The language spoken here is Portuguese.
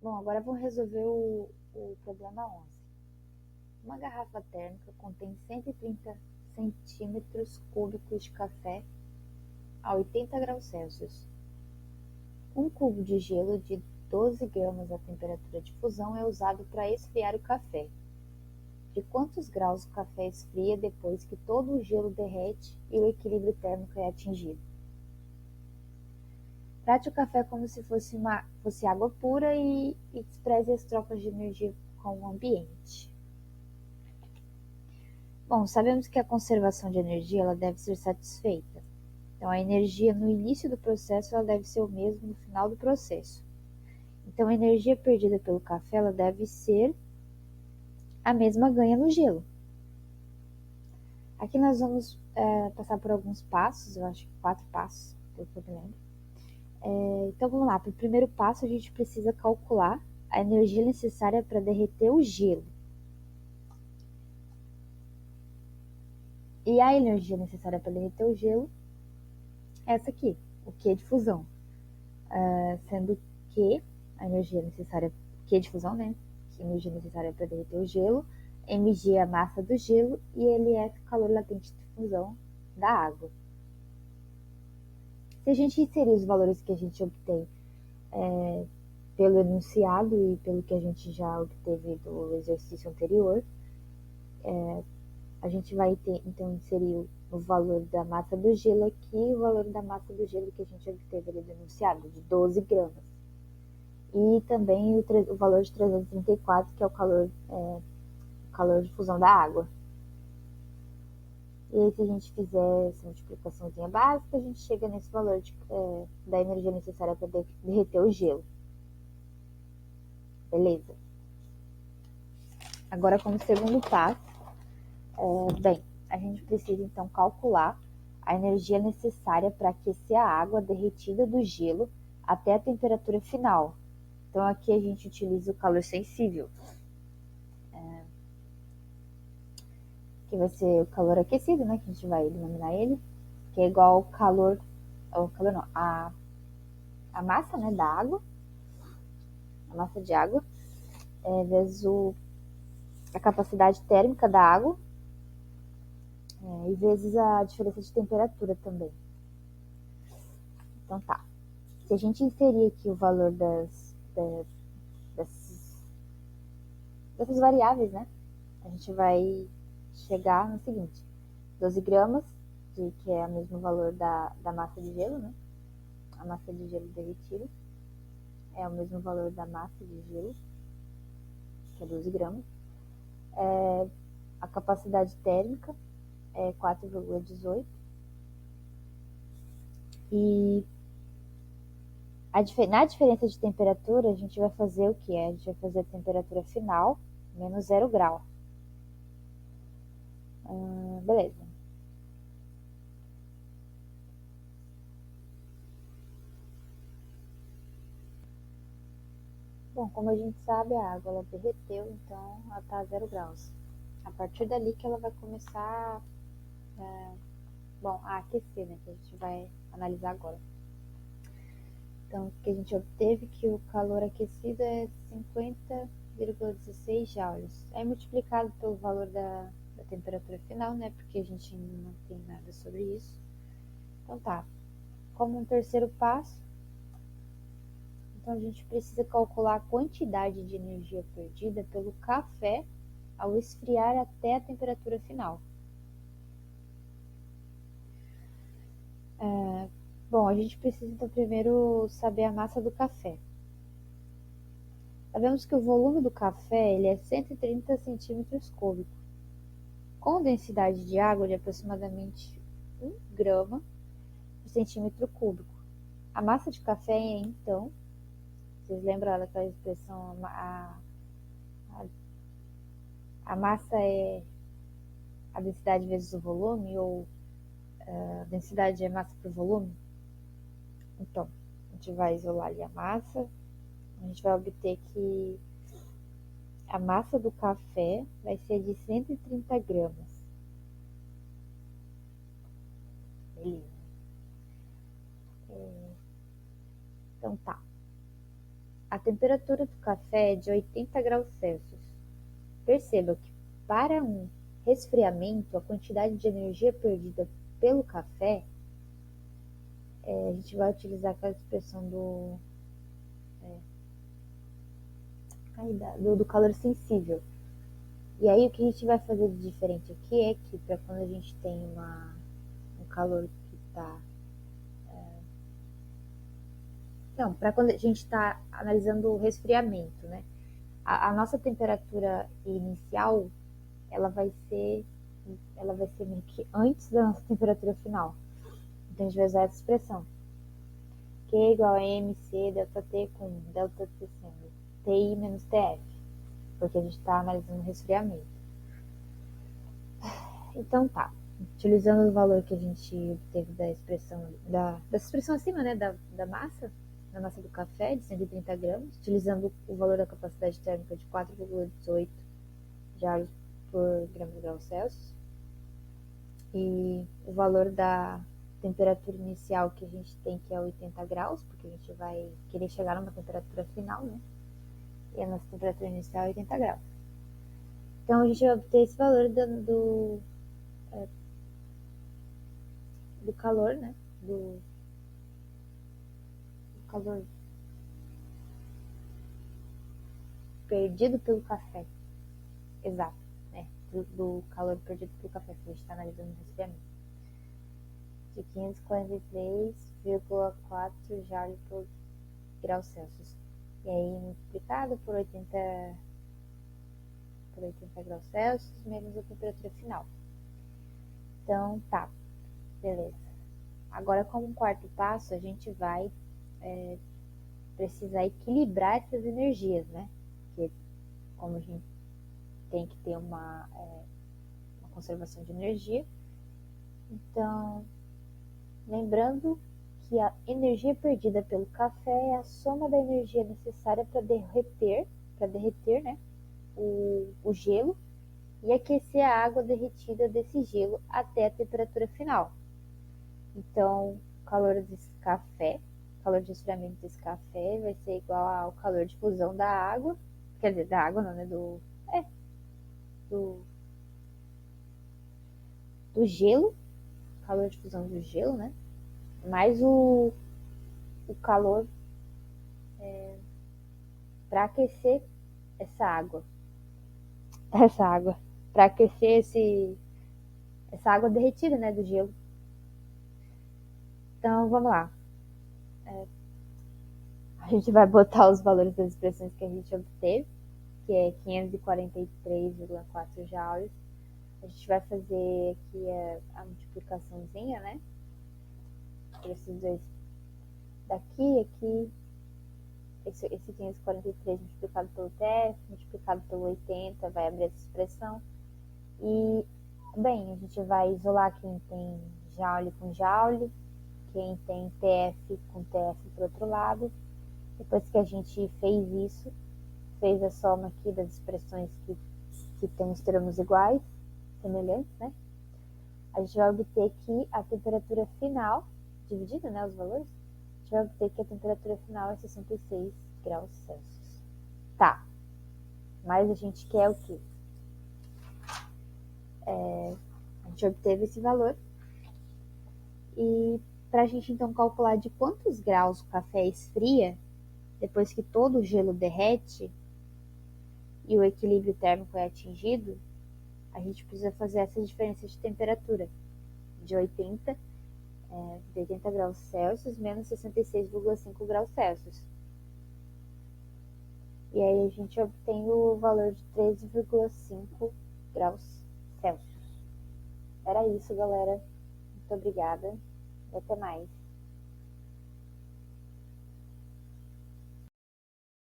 Bom, agora vamos resolver o problema 11. Uma garrafa térmica contém 130 centímetros cúbicos de café a 80 graus Celsius. Um cubo de gelo de 12 gramas a temperatura de fusão é usado para esfriar o café. De quantos graus o café esfria depois que todo o gelo derrete e o equilíbrio térmico é atingido? Trate o café como se fosse água pura e despreze as trocas de energia com o ambiente. Bom, sabemos que a conservação de energia ela deve ser satisfeita. Então, a energia no início do processo ela deve ser o mesmo no final do processo. Então, a energia perdida pelo café ela deve ser a mesma ganha no gelo. Aqui nós vamos passar por alguns passos, eu acho que 4 passos, pelo que eu me lembro. Então vamos lá, para o primeiro passo a gente precisa calcular a energia necessária para derreter o gelo. E a energia necessária para derreter o gelo é essa aqui, o Q de fusão. Sendo que a energia necessária, Q de fusão, né? Que a energia necessária para derreter o gelo, mg é a massa do gelo e ele é o calor latente de fusão da água. Se a gente inserir os valores que a gente obtém pelo enunciado e pelo que a gente já obteve do exercício anterior, a gente vai então inserir o valor da massa do gelo aqui e o valor da massa do gelo que a gente obteve ali do enunciado, de 12 gramas. E também o valor de 334, que é o calor de fusão da água. E aí, se a gente fizer essa multiplicaçãozinha básica, a gente chega nesse valor da energia necessária para derreter o gelo. Beleza? Agora, como segundo passo, a gente precisa então calcular a energia necessária para aquecer a água derretida do gelo até a temperatura final. Então, aqui a gente utiliza o calor sensível, que vai ser o calor aquecido, né, que a gente vai denominar ele, que é igual ao calor não, a massa, né, da água, a massa de água, vezes a capacidade térmica da água, e vezes a diferença de temperatura também. Então tá. Se a gente inserir aqui o valor dessas variáveis, né, a gente vai chegar no seguinte: 12 gramas, que é o mesmo valor da massa de gelo, né? A massa de gelo derretida é o mesmo valor da massa de gelo, que é 12 gramas. A capacidade térmica é 4,18. E na diferença de temperatura, a gente vai fazer o que? A gente vai fazer a temperatura final, menos 0 grau. Beleza. Bom, como a gente sabe, a água ela derreteu, então ela está a 0 graus. A partir dali que ela vai começar a aquecer, né? Que a gente vai analisar agora. Então, o que a gente obteve que o calor aquecido é 50,16 joules. É multiplicado pelo valor da temperatura final, né? Porque a gente ainda não tem nada sobre isso. Então tá. Como um terceiro passo, então a gente precisa calcular a quantidade de energia perdida pelo café ao esfriar até a temperatura final. Bom, a gente precisa então primeiro saber a massa do café. Sabemos que o volume do café ele é 130 centímetros cúbicos, com densidade de água de aproximadamente 1 grama por centímetro cúbico. A massa de café é, então, vocês lembram daquela expressão, a massa é a densidade vezes o volume, ou a densidade é massa por volume? Então, a gente vai isolar ali a massa, a gente vai obter que a massa do café vai ser de 130 gramas. Beleza. Então tá. a temperatura do café é de 80 graus Celsius. Perceba que para um resfriamento, a quantidade de energia perdida pelo café, a gente vai utilizar aquela expressão do calor sensível. E aí o que a gente vai fazer de diferente aqui é que para quando a gente tem um calor que está... Não, para quando a gente está analisando o resfriamento, né? A nossa temperatura inicial, ela vai ser meio que antes da nossa temperatura final. Então a gente vai usar essa expressão. Q igual a MC delta T com delta T sendo TI menos TF, porque a gente está analisando o resfriamento. Então tá, utilizando o valor que a gente obteve da expressão, dessa expressão acima, né, da massa do café, de 130 gramas, utilizando o valor da capacidade térmica de 4,18 joules por grau Celsius, e o valor da temperatura inicial que a gente tem, que é 80 graus, porque a gente vai querer chegar numa temperatura final, né? E a nossa temperatura inicial é 80 graus. Então a gente vai obter esse valor do calor, né? Do calor perdido pelo café. Exato, né? Do calor perdido pelo café, que a gente está analisando no resfriamento. De 543,4 joules por grau Celsius. E aí multiplicado por 80 graus Celsius menos a temperatura final. Então tá, beleza. Agora, como um quarto passo, a gente vai precisar equilibrar essas energias, né? Porque como a gente tem que ter uma conservação de energia, então, lembrando que a energia perdida pelo café é a soma da energia necessária para derreter, né, o gelo e aquecer a água derretida desse gelo até a temperatura final. Então, o calor desse café, o calor de esfriamento desse café vai ser igual ao calor de fusão da água, quer dizer, da água não, né, do gelo, calor de fusão do gelo, né, mais o calor para aquecer essa água, para aquecer essa água derretida, né, do gelo. Então, vamos lá. A gente vai botar os valores das expressões que a gente obteve, que é 543,4 joules. A gente vai fazer aqui a multiplicaçãozinha, né, por esses dois daqui, aqui, esse 543 multiplicado pelo TF, multiplicado pelo 80, vai abrir essa expressão. E, bem, a gente vai isolar quem tem joule com joule, quem tem TF com TF por outro lado. Depois que a gente fez isso, fez a soma aqui das expressões que tem os termos iguais, semelhantes, né? A gente vai obter que a temperatura final, dividida, né, os valores, a gente vai obter que a temperatura final é 66 graus Celsius. Tá, mas a gente quer o quê? A gente obteve esse valor e para a gente então calcular de quantos graus o café esfria, depois que todo o gelo derrete e o equilíbrio térmico é atingido, a gente precisa fazer essa diferença de temperatura de 80 graus Celsius menos 66,5 graus Celsius. E aí a gente obtém o valor de 13,5 graus Celsius. Era isso, galera. Muito obrigada e até mais.